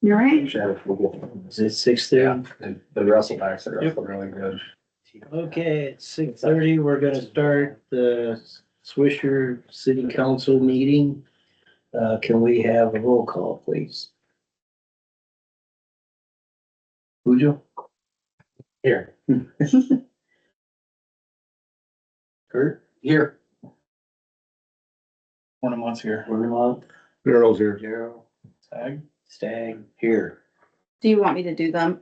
You're right. Is it 6:30? The Russell backs are really good. Okay, at 6:30, we're gonna start the Swisher City Council meeting. Can we have a roll call, please? Ujo? Here. Kurt? Here. Ornament's here. Ornament? Daryl's here. Daryl? Tag. Stag? Here. Do you want me to do them?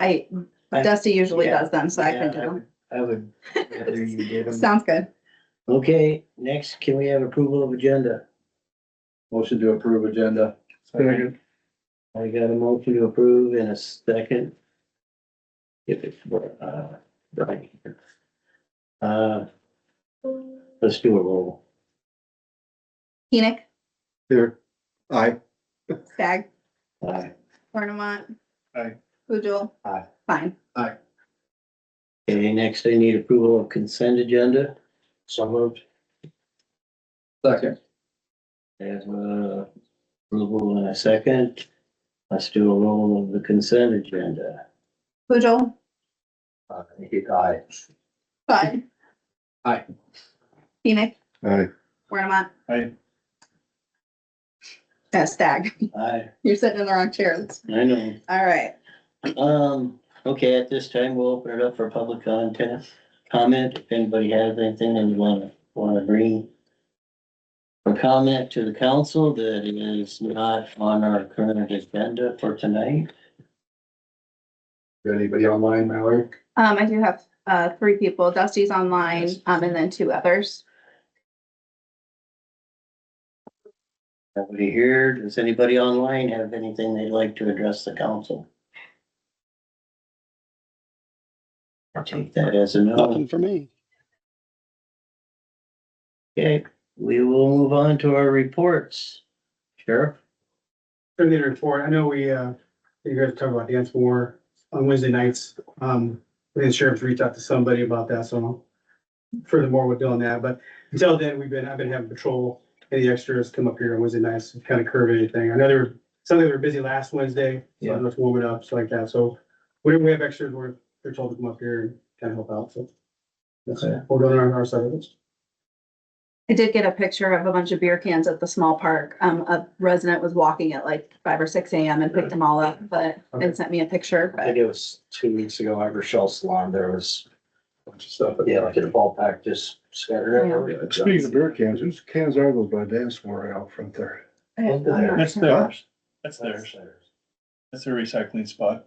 Dusty usually Yeah. does them, so I can do Yeah, them. I would rather you did them. Sounds good. Okay, next, can we have approval of agenda? Motion to approve agenda. Second. I got a motion to approve in a second. If it's, right. Let's do a roll. Enoch, Here. Aye. Stag, Aye. Ornament. Aye. Pujol. Aye. Fine. Okay, next I need approval of consent agenda. So moved. Second. There's approval in a second. Let's do a roll of the consent agenda. Pujol. Aye. Fine. Aye. Enoch, Aye. Ornament. Aye. Stag. Aye, You're sitting in the wrong chair. I know. All right. Okay, at this time, we'll open it up for public comment. If anybody has anything and you wanna bring a comment to the council that is not on our current agenda for tonight. Anybody online, Mallory? I do have, 3 people. Dusty's online, and then 2 others. Nobody here. Does anybody online have anything they'd like to address the council? I'll take that as a no. Nothing for me. Okay, we will move on to our reports. Sheriff? For the report, I know you guys talk about dance more on Wednesday nights. The sheriff's reached out to somebody about that, so furthermore, we're doing that, but until then, I've been having patrol. Any extras come up here on Wednesday nights, kind of curve anything. I know some of them were busy last Wednesday, so I know it's warming up, so like that, so whenever we have extras, they're told to come up here and kind of help out, so. That's Okay. we're doing our side of it. I did get a picture of a bunch of beer cans at the small park. A resident was walking at like 5 or 6 a.m. and picked them all up, and sent me a picture, I think but it was 2 weeks ago at Rochelle's salon, there was a bunch of stuff. Yeah, like in a ball pack, just scattered everywhere. Speaking of beer cans, whose cans are those by Dansmore out front there? I'm not That's sure. theirs. That's theirs. That's their recycling spot.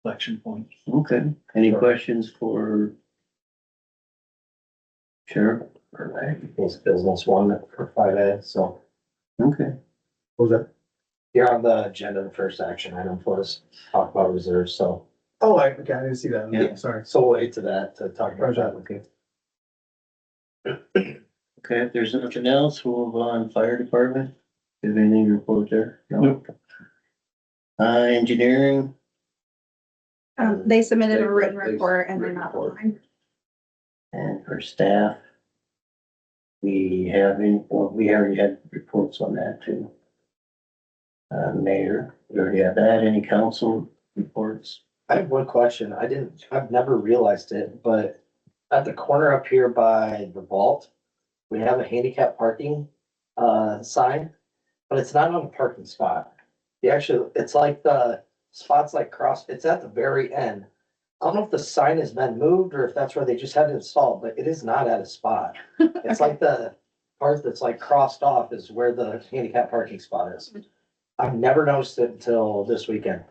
Collection point. Okay, any questions for Sheriff? This business one for 5A, so Okay, What was that? you're on the agenda, the first action item for us, talk about reserves, so. Oh, okay, I didn't see that. Yeah. Sorry. So we'll wait to that to talk about that. okay. Okay, if there's nothing else, we'll move on. Fire department. Do you have anything to report there? No. Nope. Engineering, They submitted a written report and they're not online. and for staff. We already had reports on that too. Mayor, we already have that. Any council reports? I have one question. I've never realized it, but at the corner up here by the vault, we have a handicap parking, sign, but it's not on a parking spot. It's like the spot's like it's at the very end. I don't know if the sign has been moved or if that's where they just had it installed, but it is not at a spot. It's like the part that's like crossed off is where the handicap parking spot is. I've never noticed it until this weekend.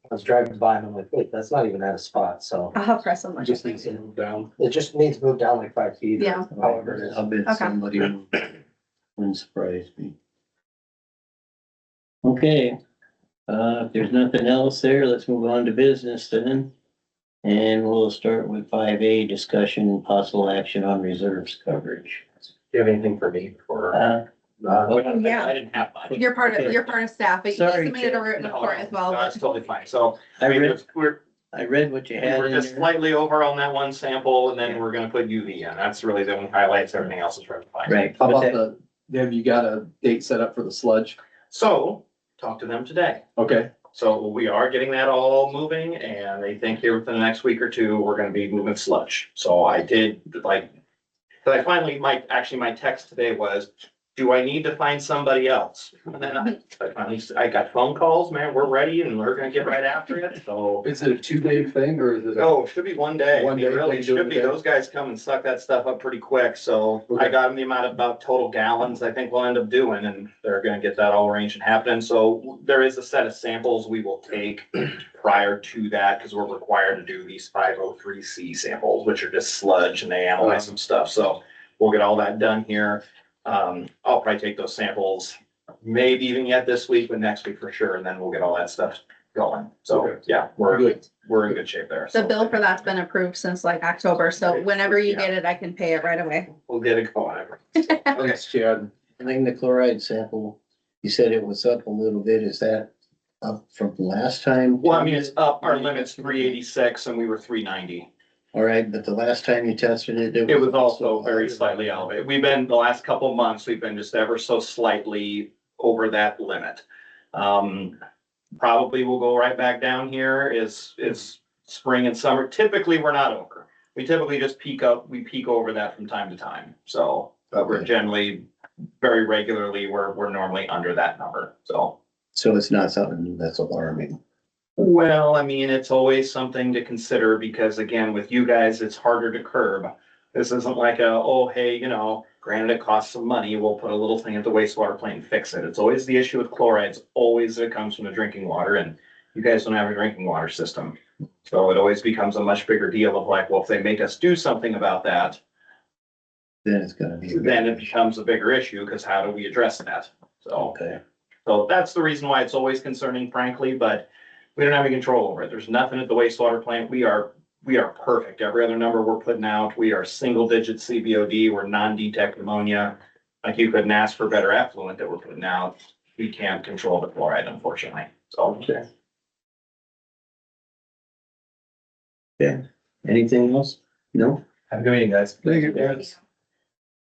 I was driving by and I'm like, wait, that's not even at a spot, so I'll have Chris on it my. just needs to move down. It just needs to move down like 5 feet. Yeah. However it is. I'll bet Okay. somebody wouldn't surprise me. Okay, if there's nothing else there, let's move on to business then. And we'll start with 5A, discussion and possible action on reserves coverage. Do you have anything for me for? Yeah. I didn't have much. You're part of staff, but you Sorry, submitted a Kate. written report as well. No, that's totally fine. So, I read, we're, I read what you We had were in just there. slightly over on that one sample, and then we're gonna put UV in. That's really the only highlights. Everything else is rectified. Right. How but about that- have you got a date set up for the sludge? So, talk to them today. Okay, So we are getting that all moving, and they think here within the next week or two, we're gonna be moving sludge. So I did like, cause I finally, my text today was, do I need to find somebody else? And then I finally, I got phone calls, man, we're ready and we're gonna get right after it, so. is it a 2-day thing or is it? Oh, it should be one day. One day, It really they do it should be. a day? Those guys come and suck that stuff up pretty quick, so I Okay. got them the amount of about total gallons I think we'll end up doing, and they're gonna get that all arranged and happening. So there is a set of samples we will take prior to that, because we're required to do these 503C samples, which are just sludge, and they analyze some stuff, so we'll get all that done here. I'll probably take those samples, maybe even yet this week, but next week for sure, and then we'll get all that stuff going. So, Okay. yeah, Good. we're in good shape there. The so. bill for that's been approved since like October, so whenever you Yeah. get it, I can pay it right away. We'll get it going. Thanks, Chad. I think the chloride sample, you said it was up a little bit. Is that up from last time? Well, I mean, it's up, our limit's 386 and we were 390. All right, but the last time you tested it, It was also very slightly elevated. We've been, the last couple of months, we've been just ever so slightly over that limit. Probably we'll go right back down here is spring and summer. Typically, we're not over. We typically just peak over that from time to time. So, but we're Okay. generally, very regularly, we're normally under that number, so. So it's not something that's alarming. Well, I mean, it's always something to consider because again, with you guys, it's harder to curb. This isn't like oh, hey, granted it costs some money, we'll put a little thing at the wastewater plant and fix it. It's always the issue with chlorides, always it comes from the drinking water, and you guys don't have a drinking water system. So it always becomes a much bigger deal of like, well, if they make us do something about that, Then it's gonna be. then it becomes a bigger issue, because how do we address that? So. Okay. So that's the reason why it's always concerning, frankly, but we don't have any control over it. There's nothing at the wastewater plant. We are perfect. Every other number we're putting out, we are single digit CBOD, we're non-detect ammonia. Like you couldn't ask for better effluent that we're putting out. We can't control the chloride, unfortunately. So. Yeah. Anything else? No? Have a good meeting, guys. Thank you. Thanks.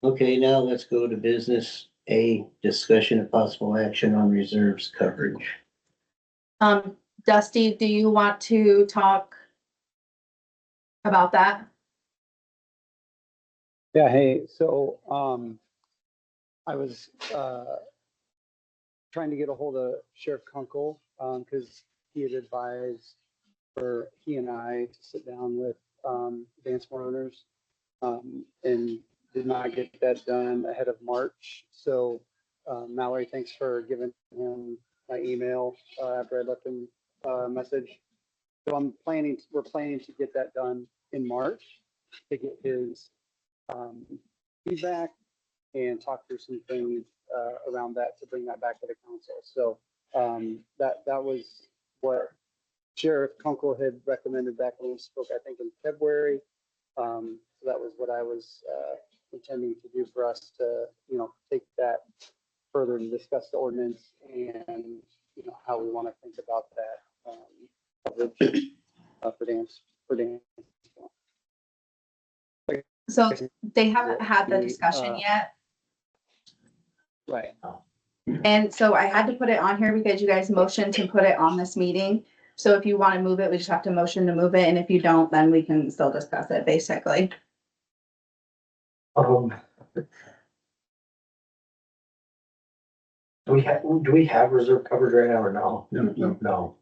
Okay, now let's go to business A, discussion of possible action on reserves coverage. Dusty, do you want to talk about that? Yeah, hey, so, I was, trying to get a hold of Sheriff Kunkel, cause he had advised for he and I to sit down with, dance floor owners, and did not get that done ahead of March. So, Mallory, thanks for giving him my email, after I left him a message. So we're planning to get that done in March to get his, feedback and talk through some things around that to bring that back to the council. So that was what Sheriff Kunkel had recommended back when we spoke, I think in February. So that was what I was intending to do for us to, take that further and discuss the ordinance and, how we want to think about that coverage for dance. So they haven't had the discussion yet. Right. And so I had to put it on here because you guys motioned to put it on this meeting. So if you want to move it, we just have to motion to move it. And if you don't, then we can still discuss it, basically. Do we have reserve coverage right now or no? No. No.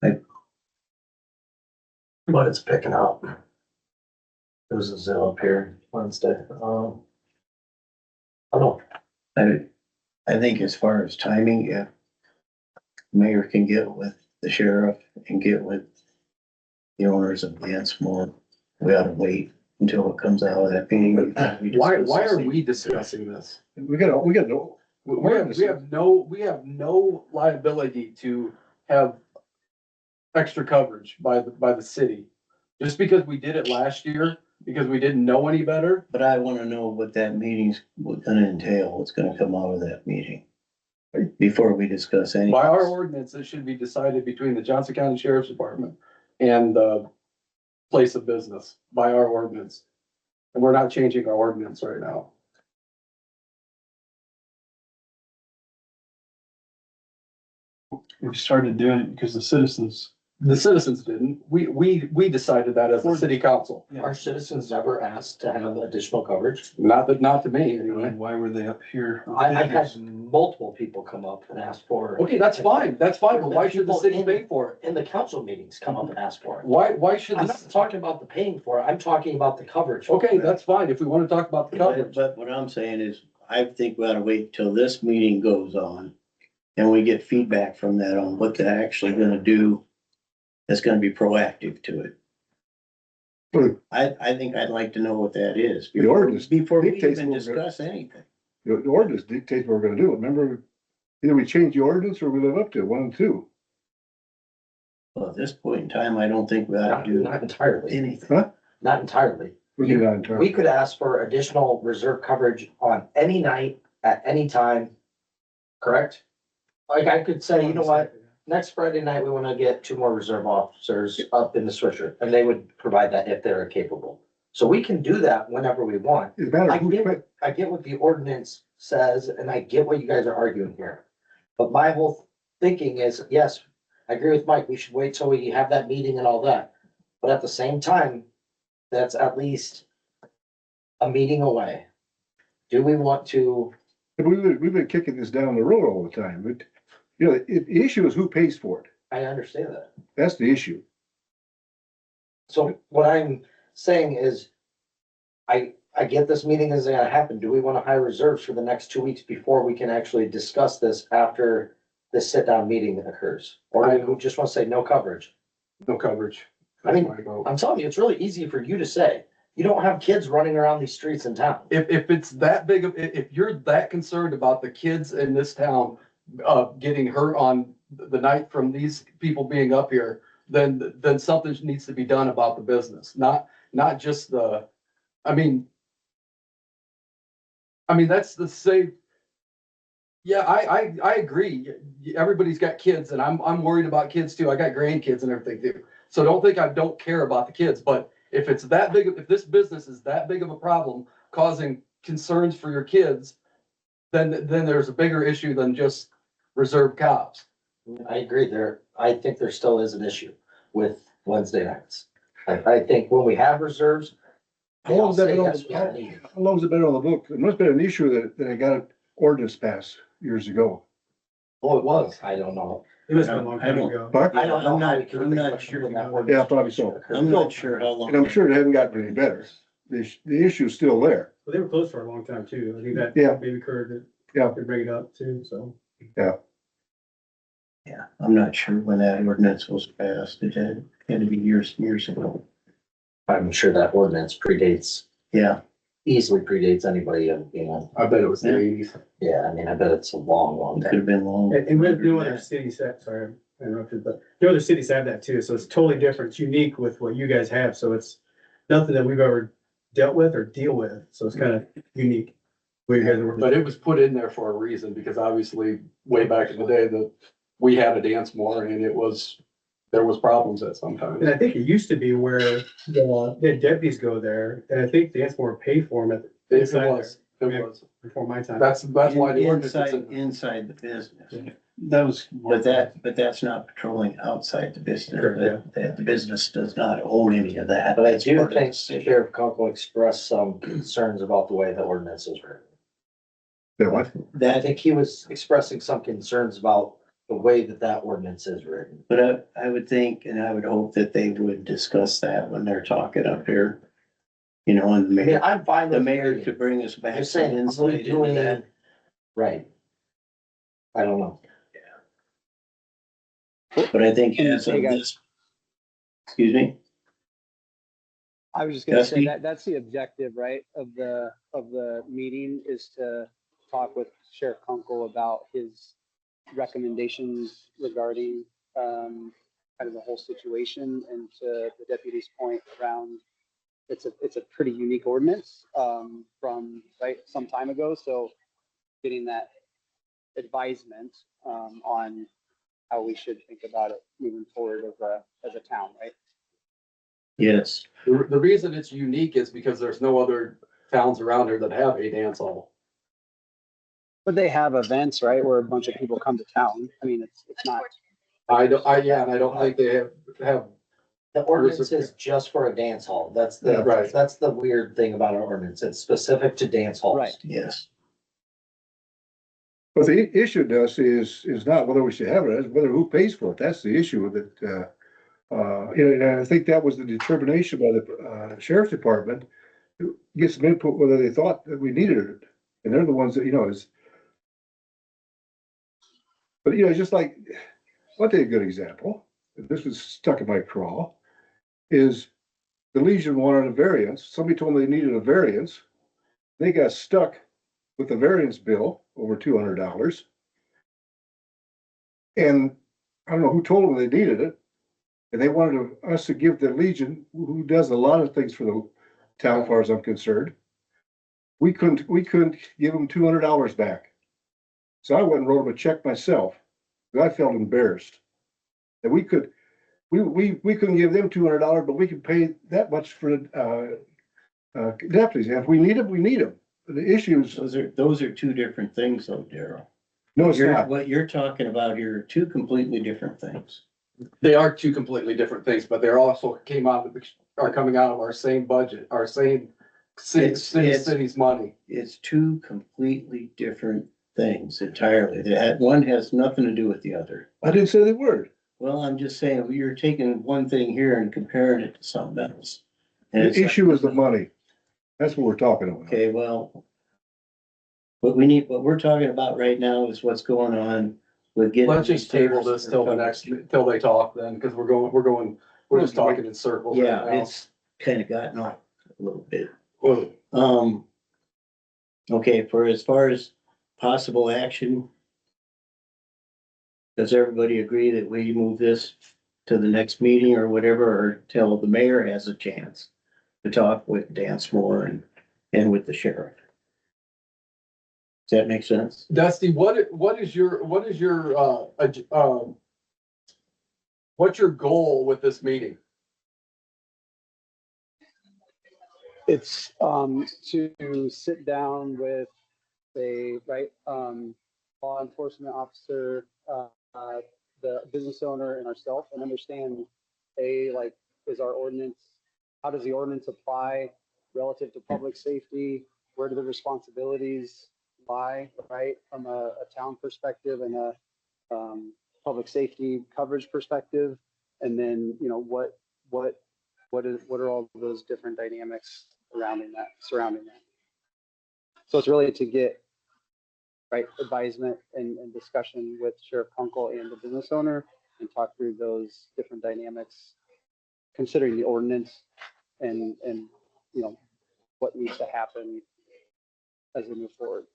Right. But it's picking up. There was a zero up here Wednesday. I don't, I think as far as timing, yeah. Mayor can get with the sheriff and get with the owners of Dansmore. We ought to wait until it comes out of that meeting. Why are we discussing this? We got no. We have no liability to have extra coverage by the city. Just because we did it last year, because we didn't know any better. But I wanna know what that meeting's gonna entail, what's gonna come out of that meeting. Before we discuss anything. By our ordinance, it should be decided between the Johnson County Sheriff's Department and the place of business by our ordinance. And we're not changing our ordinance right now. We started doing it because the citizens, The citizens didn't. We decided that as a city council. Our citizens never asked to have additional coverage. Not to me anyway. why were they up here? I've had multiple people come up and ask for. Okay, that's fine. That's fine. But why should the city pay for it? In the council meetings, come up and ask for it. Why should I'm the, not talking about the paying for it, I'm talking about the coverage. okay, that's fine. If we want to talk about the coverage. But what I'm saying is, I think we ought to wait till this meeting goes on. And we get feedback from that on what they're actually gonna do. That's gonna be proactive to it. Well, I think I'd like to know what that is. The ordinance Before we dictates even what we're gonna- discuss anything. The ordinance dictates what we're gonna do. Remember, either we change the ordinance or we live up to it, one and two. Well, at this point in time, I don't think we ought to do Not entirely, anything. Huh? not entirely. We do that in turn. We could ask for additional reserve coverage on any night, at any time, correct? Like I could say, you know what, next Friday night, we wanna get 2 more reserve officers up in the Swisher, and they would provide that if they're capable. So we can do that whenever we want. It matters I who's get, paying. I get what the ordinance says, and I get what you guys are arguing here. But my whole thinking is, yes, I agree with Mike, we should wait till we have that meeting and all that. But at the same time, that's at least a meeting away. Do we want to, We've been kicking this down the road all the time, but, you know, the issue is who pays for it. I understand that. That's the issue. So what I'm saying is, I get this meeting is gonna happen. Do we want to hire reserves for the next 2 weeks before we can actually discuss this after this sit-down meeting that occurs? Or do we just want to say no coverage? No coverage. I mean, That's my vote. I'm telling you, it's really easy for you to say. You don't have kids running around these streets in town. If it's that big of, if you're that concerned about the kids in this town, getting hurt on the night from these people being up here, then something needs to be done about the business, not just I mean, that's the same. Yeah, I agree. Everybody's got kids and I'm worried about kids too. I got grandkids and everything too. So don't think I don't care about the kids, but if it's that big, if this business is that big of a problem causing concerns for your kids, then there's a bigger issue than just reserve cops. I agree I think there still is an issue with Wednesday nights. I think when we have reserves, How they all long's that say, been yes, on, we are needed. how long's it been on the book? It must've been an issue that I got an ordinance passed years ago. Oh, it was. I don't know. It was a long I time don't- ago. Mark? I don't know I'm how not- we can I'm make not much sure. of that Yeah, ordinance. probably so. I'm not sure how long. And I'm sure it hasn't gotten any better. The issue's still there. Well, they were closed for a long time too. I think that Yeah. maybe Kurt Yeah. could bring it up too, so. Yeah, I'm not sure when that ordinance was passed. It had to be years ago. I'm sure that ordinance predates, Yeah, easily predates anybody, I bet it was the Yeah. 80s. yeah, I mean, I bet it's a long, long it could time. have been long. And with no other cities have, sorry, I interrupted, but no other cities have that too, so it's totally different. It's unique with what you guys have, so it's nothing that we've ever dealt with or deal with, so it's kind of unique. Where you guys are But working. it was put in there for a reason, because obviously, way back in the day, we had a dance more and there was problems at some time. And I think it used to be where the deputies go there, and I think the Ansmore pay for them It inside was, it was. before my time. That's why the ordinance is Inside, in. inside the business. That was. But that's not patrolling outside the business. Correct, The business does not own any of that. But I That's do part of the think city. Sheriff Kunkel expressed some concerns about the way the ordinance is written. That what? I That, think he was expressing some concerns about the way that ordinance is written. but I would think, and I would hope that they would discuss that when they're talking up here. You know, and I mean, maybe I'm fine the with. mayor could bring us back You're some saying, are we insight into doing, that. right. I don't know. But I think as of Hey, guys. this, excuse me, I was just gonna say Dusty? that's the objective, right, of the meeting is to talk with Sheriff Kunkel about his recommendations regarding, kind of the whole situation, and to the deputy's point around, it's a pretty unique ordinance, from, right, some time ago, so getting that advisement, on how we should think about it moving forward as a town, right? Yes, The reason it's unique is because there's no other towns around here that have a dance hall. But they have events, right, where a bunch of people come to town. I mean, it's not, Yeah, and I don't think they have, The ordinance is just for a dance hall. That's Yeah, right. that's the weird thing about our ordinance. It's specific to dance halls. Right. yes. But the issue to us is not whether we should have it, it's whether who pays for it. That's the issue that, and I think that was the determination by the sheriff's department. To get some input whether they thought that we needed it. And they're the ones that, but just like, I'll take a good example. This was stuck in my craw, is the Legion wanted a variance. Somebody told them they needed a variance. They got stuck with the variance bill over $200. And I don't know who told them they needed it. And they wanted us to give the Legion, who does a lot of things for the town, as far as I'm concerned. We couldn't give them $200 back. So I went and wrote them a check myself. I felt embarrassed. That we couldn't give them $200, but we could pay that much for deputies. And if we need them, we need them. The issue is, Those are two different things though, Daryl. no, it's not. What you're talking about here are two completely different things. they are two completely different things, but they're also are coming out of our same budget, our same city's money. It's two completely different things entirely. One has nothing to do with the other. I didn't say the word. Well, I'm just saying, you're taking one thing here and comparing it to something else. And The it's issue is the money. That's what we're talking about. Okay, well, what we're talking about right now is what's going on with getting. Let's just table this till they talk then, because we're just talking in circles right Yeah, now. it's kind of gotten off a little bit. Well, Okay, for as far as possible action, does everybody agree that we move this to the next meeting or whatever, or till the mayor has a chance to talk with Dansmore and with the sheriff? Does that make sense? Dusty, what's your goal with this meeting? it's, to sit down with law enforcement officer, the business owner and ourselves and understand, is our ordinance, how does the ordinance apply relative to public safety? Where do the responsibilities lie, right, from a town perspective and a public safety coverage perspective? And then, what are all those different dynamics surrounding that? So it's really to get advisement and discussion with Sheriff Kunkel and the business owner and talk through those different dynamics, considering the ordinance and what needs to happen as we move forward.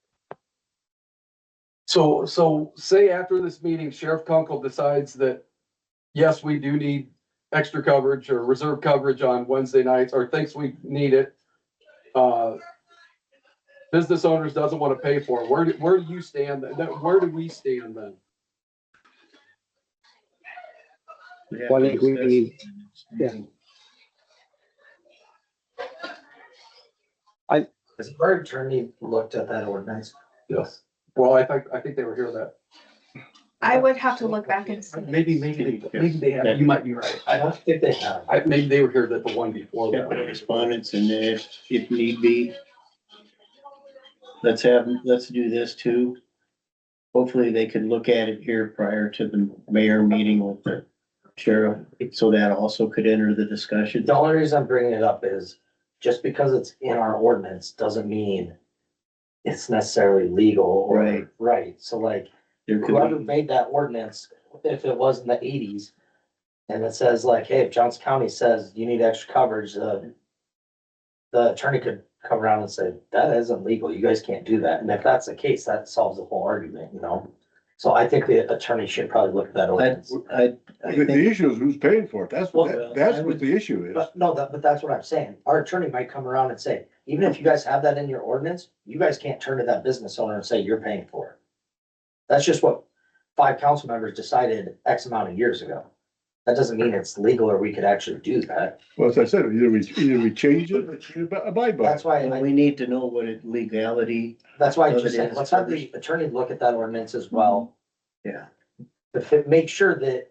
So say after this meeting, Sheriff Kunkel decides that, yes, we do need extra coverage or reserve coverage on Wednesday nights, or thinks we need it. Business owners doesn't want to pay for it. Where do you stand? Where do we stand then? Well, I think we need, Has our attorney looked at that ordinance? Yes. Well, I think they were here that. I would have to look back and see. Maybe they have, you might be right. I don't think they have. Maybe they were here that the one before Yeah, that. respondents, and if need be, let's do this too. Hopefully they can look at it here prior to the mayor meeting with the sheriff, so that also could enter the discussion. The only reason I'm bringing it up is just because it's in our ordinance doesn't mean it's necessarily legal or Right. right. So like There could whoever be, made that ordinance, if it was in the 80s, and it says like, hey, if Johnson County says you need extra coverage, the attorney could come around and say, that isn't legal. You guys can't do that. And if that's the case, that solves the whole argument, So I think the attorney should probably look at that ordinance. I The think, issue is who's paying for it. That's Well, what, I that's would- what the issue is. But no, but that's what I'm saying. Our attorney might come around and say, even if you guys have that in your ordinance, you guys can't turn to that business owner and say you're paying for it. That's just what 5 council members decided X amount of years ago. that doesn't mean it's legal or we could actually do that. Well, as I said, either we change it or you abide by That's it. why, And we need to know what it legality, that's why I Of just it said, is let's have the attorney look at that ordinance as well. yeah. Make sure that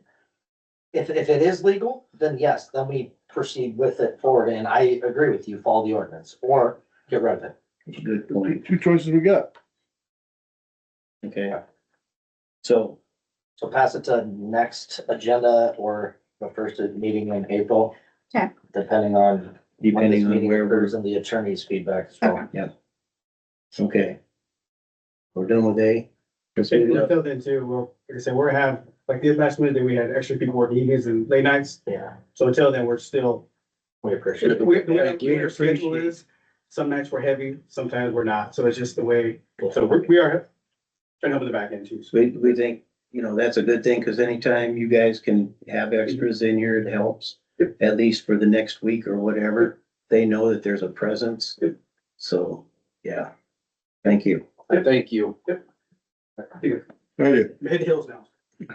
if it is legal, then yes, then we proceed with it forward. And I agree with you, follow the ordinance or get rid of it. Good point. Two choices we got. Okay. So, So pass it to next agenda or the first meeting in April. Okay. Depending on. when depending this on meeting where we're, occurs and the attorney's feedback as well. okay. We're done with A. Proceed We'll up. fill in too, well, like I said, we're have, like the last minute that we had extra people working evenings and late nights. Yeah, So until then, we're still, we appreciate it. the way Thank you. our schedule is, some nights we're heavy, sometimes we're not. So it's just the way, so we are trying to help in the back end too. So We think, that's a good thing, because anytime you guys can have extras in here, it helps. At least for the next week or whatever, they know that there's a presence. So, yeah. Thank you. Thank you. Thank you. Hit the hills now.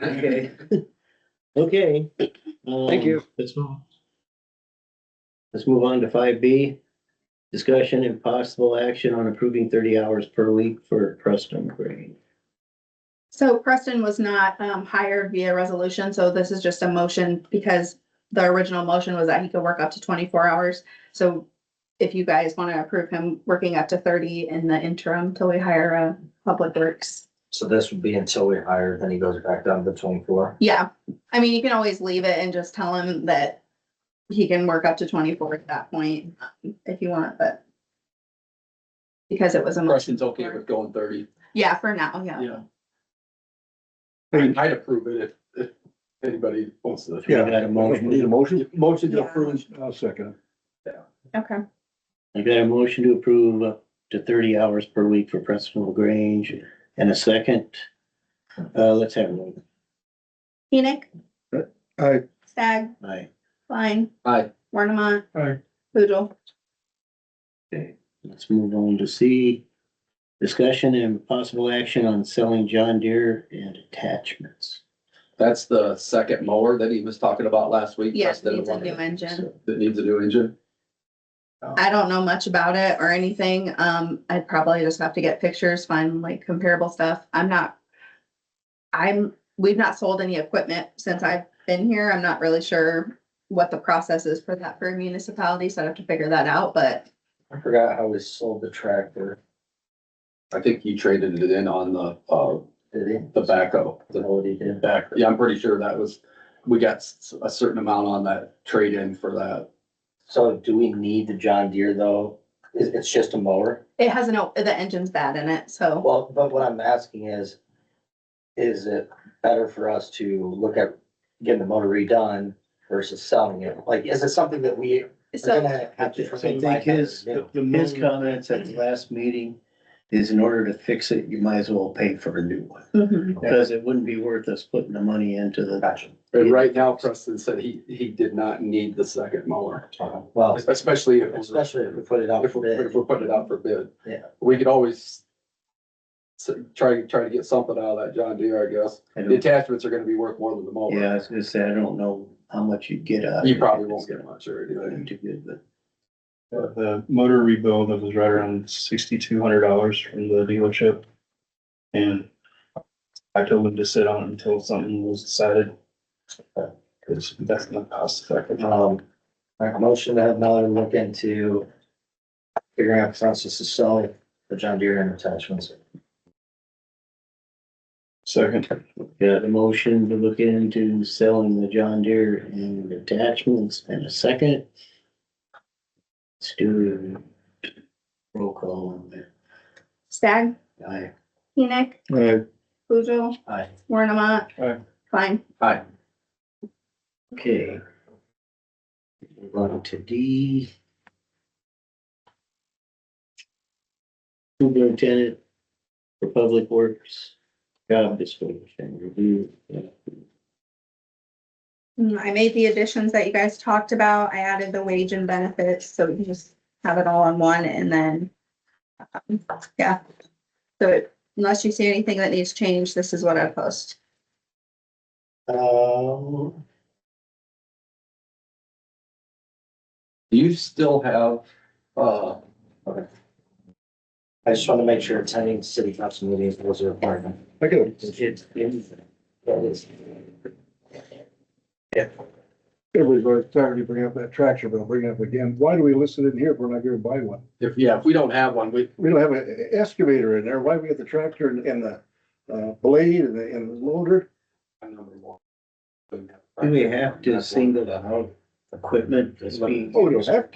Okay. Okay. Thank you. Let's move on to 5B. Discussion and possible action on approving 30 hours per week for Preston Green. So Preston was not hired via resolution, so this is just a motion because the original motion was that he could work up to 24 hours. So if you guys want to approve him working up to 30 in the interim till we hire a public works. So this would be until we hire, then he goes back down to 24. Yeah, I mean, you can always leave it and just tell him that he can work up to 24 at that point if you want, but because it was a motion. Preston's okay with going 30. Yeah, for now, yeah. Yeah. Hey, I'd approve it if anybody wants to. We got a motion. Need a motion? Motion to Yeah. approve. I'll second Okay. I got a motion to approve up to 30 hours per week for Preston LaGrange and a second. Let's have a vote. Enoch, it. Aye. Stag, Aye. Klein, Aye. Warnemont. Aye. Poodle. Okay, let's move on to C. Discussion and possible action on selling John Deere and attachments. That's the second mower that he was talking about last week. Yes, Preston needs a wanted- new engine. That needs a new engine. I don't know much about it or anything. I'd probably just have to get pictures, find like comparable stuff. We've not sold any equipment since I've been here. I'm not really sure what the process is for that for a municipality, so I'd have to figure that out, but I forgot how we sold the tractor. I think he traded it in on the Did he? backhoe. Don't know what he did. Back, yeah, I'm pretty sure that was, we got a certain amount on that trade-in for that. So do we need the John Deere though? It's just a mower? it has the engine's bad in it, so. Well, but what I'm asking is it better for us to look at getting the motor redone versus selling it? Like, is it something that we are So, gonna have to? I think his comments at the last meeting is in order to fix it, you might as well pay for a new one. mhm. Because it wouldn't be worth us putting the money into the. Gotcha. And right now, Preston said he did not need the second mower, Well, especially if, especially if we put it out if for we're, bid. if we're putting it out for bid. Yeah. We could always try to get something out of that John Deere, I guess. I The don't- attachments are gonna be worth more than the mower. Yeah, I was gonna say, I don't know how much you'd get out of it. You probably won't get much or It's anything. too good, but The motor rebuild, that was right around $6,200 from the dealership. And I told him to sit on it until something was decided. Cause that's not cost effective. Our motion to have Miller look into figuring out process to sell the John Deere and attachments. Second, got a motion to look into selling the John Deere and attachments and a second. Let's do a roll call on that. Stag, Aye. Enoch, Aye. Poodle, Aye. Warnemont. Aye. Klein. Aye. Okay. Move on to D. Superintendent for Public Works, job description review. I made the additions that you guys talked about. I added the wage and benefits, so we can just have it all on one and then, yeah. So unless you see anything that needs changed, this is what I post. Do you still have, Okay. I just want to make sure attending city council meetings was a requirement. I got it. That is. Everybody's always tired of bringing up that tractor, but I'll bring it up again. Why do we list it in here if we're not gonna buy one? if we don't have one, We don't have an excavator in there. Why do we have the tractor and the blade and the loader? Do we have to single out equipment that's being? Oh, we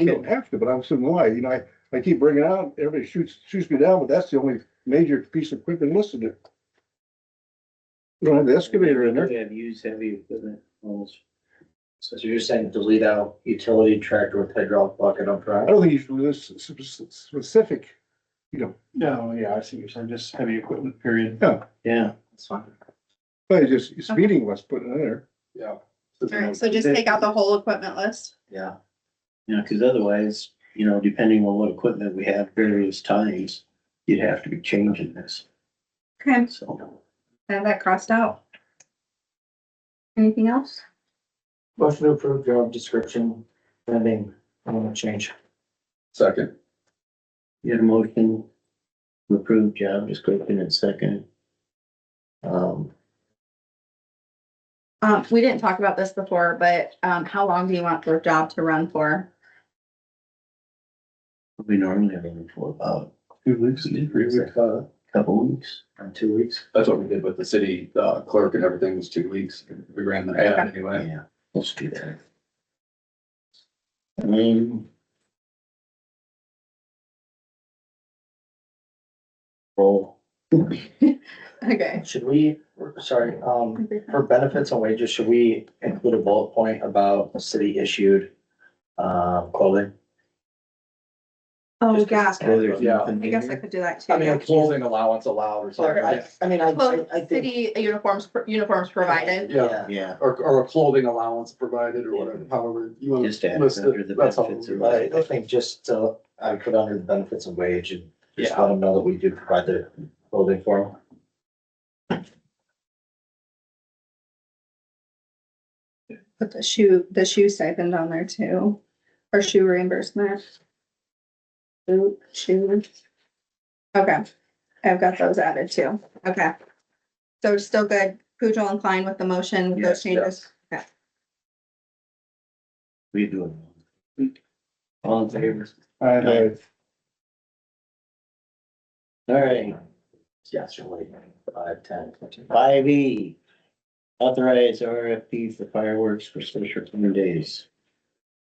don't have to, but I'm saying why, you know, I keep bringing it out, everybody shoots me down, but that's the only major piece of equipment listed there. We don't have the excavator in there. We have used heavy equipment almost. So you're saying delete out utility tractor with hydraulic bucket up I front? don't think you should list specific, No, yeah, I see what you're saying, just heavy equipment, period. Yeah, That's fine. but it's speeding what's putting in there. yeah. Alright, so just take out the whole equipment list. Yeah. cause otherwise, depending on what equipment we have various times, you'd have to be changing this, Okay, so. have that crossed out. Anything else? Motion to approve job description pending, change. Second. You had a motion to approve job description and second. We didn't talk about this before, but, how long do you want the job to run for? We normally have them for about 2 weeks, 3 weeks. a couple weeks. 2 weeks. That's what we did with the city clerk and everything was 2 weeks. We ran the ad anyway. Yeah, let's do that. Roll. Okay. Should we, sorry, for benefits and wages, should we include a bullet point about city issued, clothing? Oh, Just 'cause yeah, it's kind of- Yeah. I guess I could do that too. I mean, a clothing allowance allowed or something. Well, I think, city uniforms provided. Yeah, Yeah, or a clothing allowance provided or whatever, however you want just to add list it under it. the That's all. benefits. I think just, I put under the benefits and wage and just Yeah. let them know that we do provide the clothing for them. Put the shoe stipend on there too, or shoe reimbursement. Boot, shoe. Okay, I've got those added too. Okay. So still good. Pujol and Klein with the motion, with those changes. Okay. We do it. All in favor? I, All right, Yeah, it's really 5, 10, 15. 5E. Authorize RFP for fireworks for Swisher 10 days.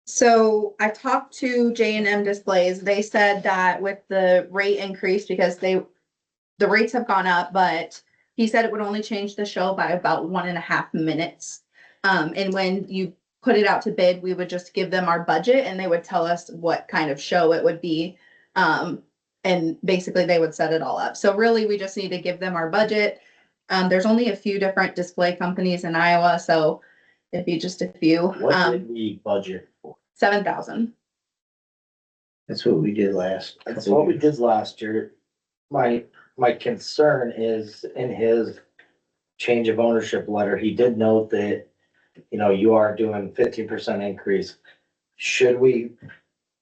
So I talked to J&M Displays. They said that with the rate increase, because the rates have gone up, but he said it would only change the show by about 1.5 minutes. And when you put it out to bid, we would just give them our budget and they would tell us what kind of show it would be. And basically they would set it all up. So really, we just need to give them our budget. There's only a few different display companies in Iowa, so it'd be just a few. What did we budget for? 7,000. That's what we did last. That's what we did last year. My concern is in his change of ownership letter, he did note that, you are doing 15% increase. Should we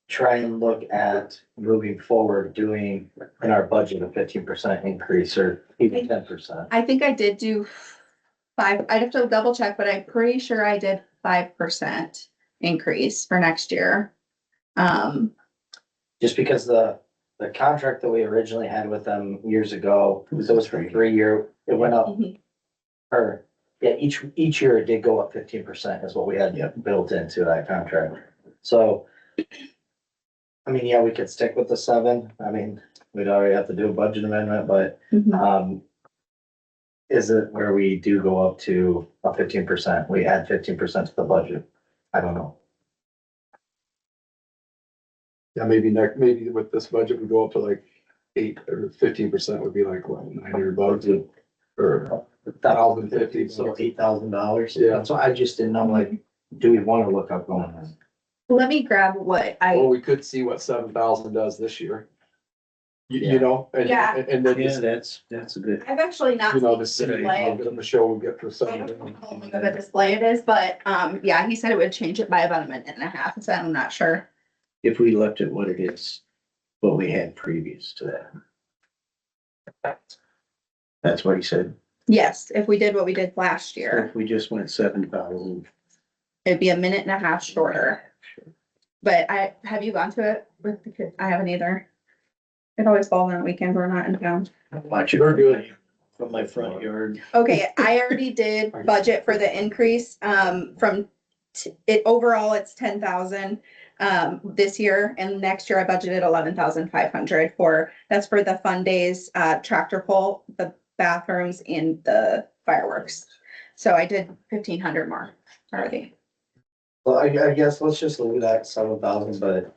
try and look at moving forward, doing in our budget a 15% increase or even 10%? I think I did do 5, I'd have to double check, but I'm pretty sure I did 5% increase for next year. Just because the contract that we originally had with them years ago, it was for 3 year, it went up. Mhm. Or, yeah, each year it did go up 15% is what we had built into that contract. So, I mean, yeah, we could stick with the 7. I mean, we'd already have to do a budget amendment, but, Mhm. is it where we do go up to a 15%? We add 15% to the budget? I don't know. Yeah, maybe with this budget, we go up to like 8 or 15% would be like, what, $900 or 1,050. So $8,000. Yeah. That's why I just didn't know, like, do we want to look up going on? Let me grab what Well, I, we could see what 7,000 does this year. You Yeah. know, and, Yeah. and then Yeah, just, that's a good. I've actually not. you know, seen the city, display. how good of a show we get for I some. don't know how long of a display it is, but, yeah, he said it would change it by about 1.5 minutes, so I'm not sure. if we looked at what it is, what we had previous to that. That's what he said. Yes, if we did what we did last So year, if we just went 7,000. it'd be a minute and a half shorter. But have you gone to it with the kid? I haven't either. It always falls on weekends. We're not in town. Watch it from my front yard. Okay, I already did budget for the increase, it overall, it's 10,000. This year, and next year I budgeted 11,500 that's for the fun days, tractor pull, the bathrooms and the fireworks. So I did 1,500 more already. Well, I guess let's just leave it at 7,000, but,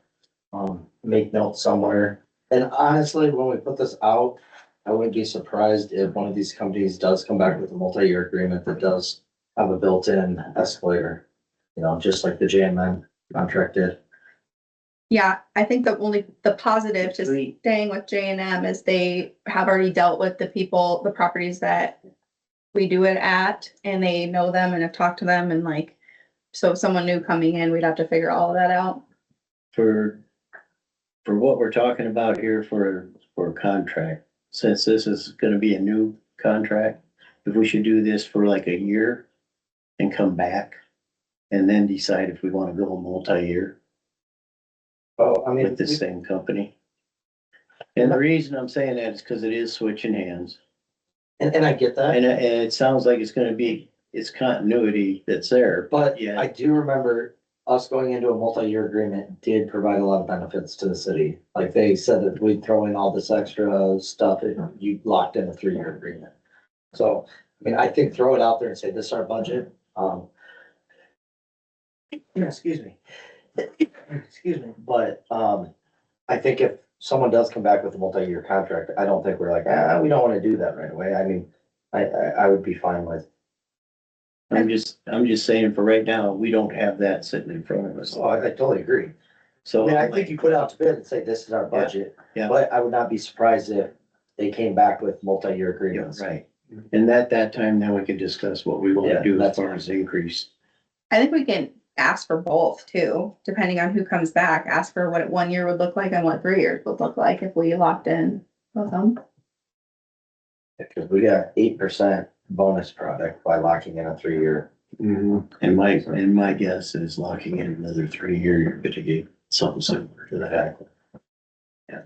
make note somewhere. And honestly, when we put this out, I wouldn't be surprised if one of these companies does come back with a multi-year agreement that does have a built-in escalator. You know, just like the JMN contract did. Yeah, I think the positive to staying with J&M is they have already dealt with the properties that we do it at, and they know them and have talked to them, and like, so if someone new coming in, we'd have to figure all of that out. For what we're talking about here for a contract, since this is gonna be a new contract, if we should do this for like a year and come back and then decide if we wanna go multi-year Oh, I mean, with the same company. And the reason I'm saying that is because it is switching hands. and I get that. And it sounds like it's continuity that's there, But yeah. I do remember us going into a multi-year agreement did provide a lot of benefits to the city. Like they said that we'd throw in all this extra stuff and you locked in a 3-year agreement. So, I mean, I think throw it out there and say, this is our budget. Excuse me. Excuse me, but, I think if someone does come back with a multi-year contract, I don't think we're like, we don't wanna do that right away. I mean, I would be fine with. I'm just saying for right now, we don't have that sitting in front of us. So I totally agree. I So mean, I think you put out to bid and say, this is our budget. Yeah. But I would not be surprised if they came back with multi-year yeah, agreements. right. And at that time, then we could discuss what we want Yeah, to do as that's- far as increase. I think we can ask for both too, depending on who comes back, ask for what 1 year would look like and what 3 years would look like if we locked in with them. Because we got 8% bonus product by locking in a 3-year. And my guess is locking in another 3 year, you're gonna get something similar to that. Yeah.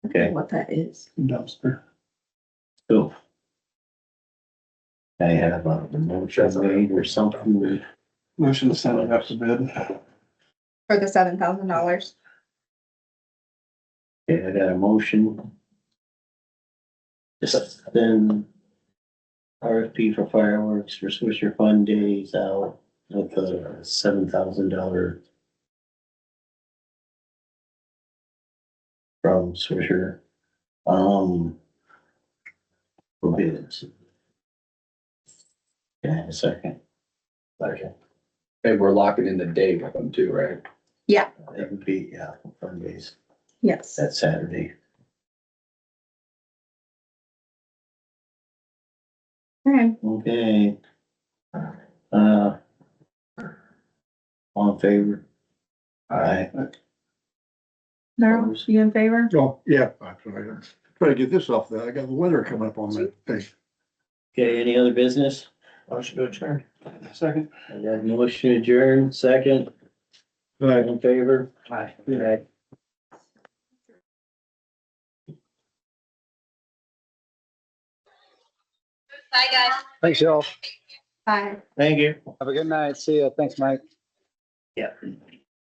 Okay, What that is. Dumpster. so. I have a motion made or something. Motion to send it out to bid. For the $7,000. Okay, I got a motion. Just then RFP for fireworks for Swisher Fun Days out with a $7,000 from Swisher. For bids. Yeah, a second. Okay. And we're locking in the date with them too, right? Yeah, That would be, yeah, Fun Days, yes. that Saturday. Okay. Okay. All in favor? Aye. Darrell, you in favor? Oh, yeah, I'm trying to get this off I got the weather coming up on that thing. Okay, any other business? Motion to adjourn. Second. I got a motion adjourned, second, all in favor? Aye. Aye. Bye, guys. Thanks, y'all. Bye. Thank you. Have a good night. See ya. Thanks, Mike. Yeah.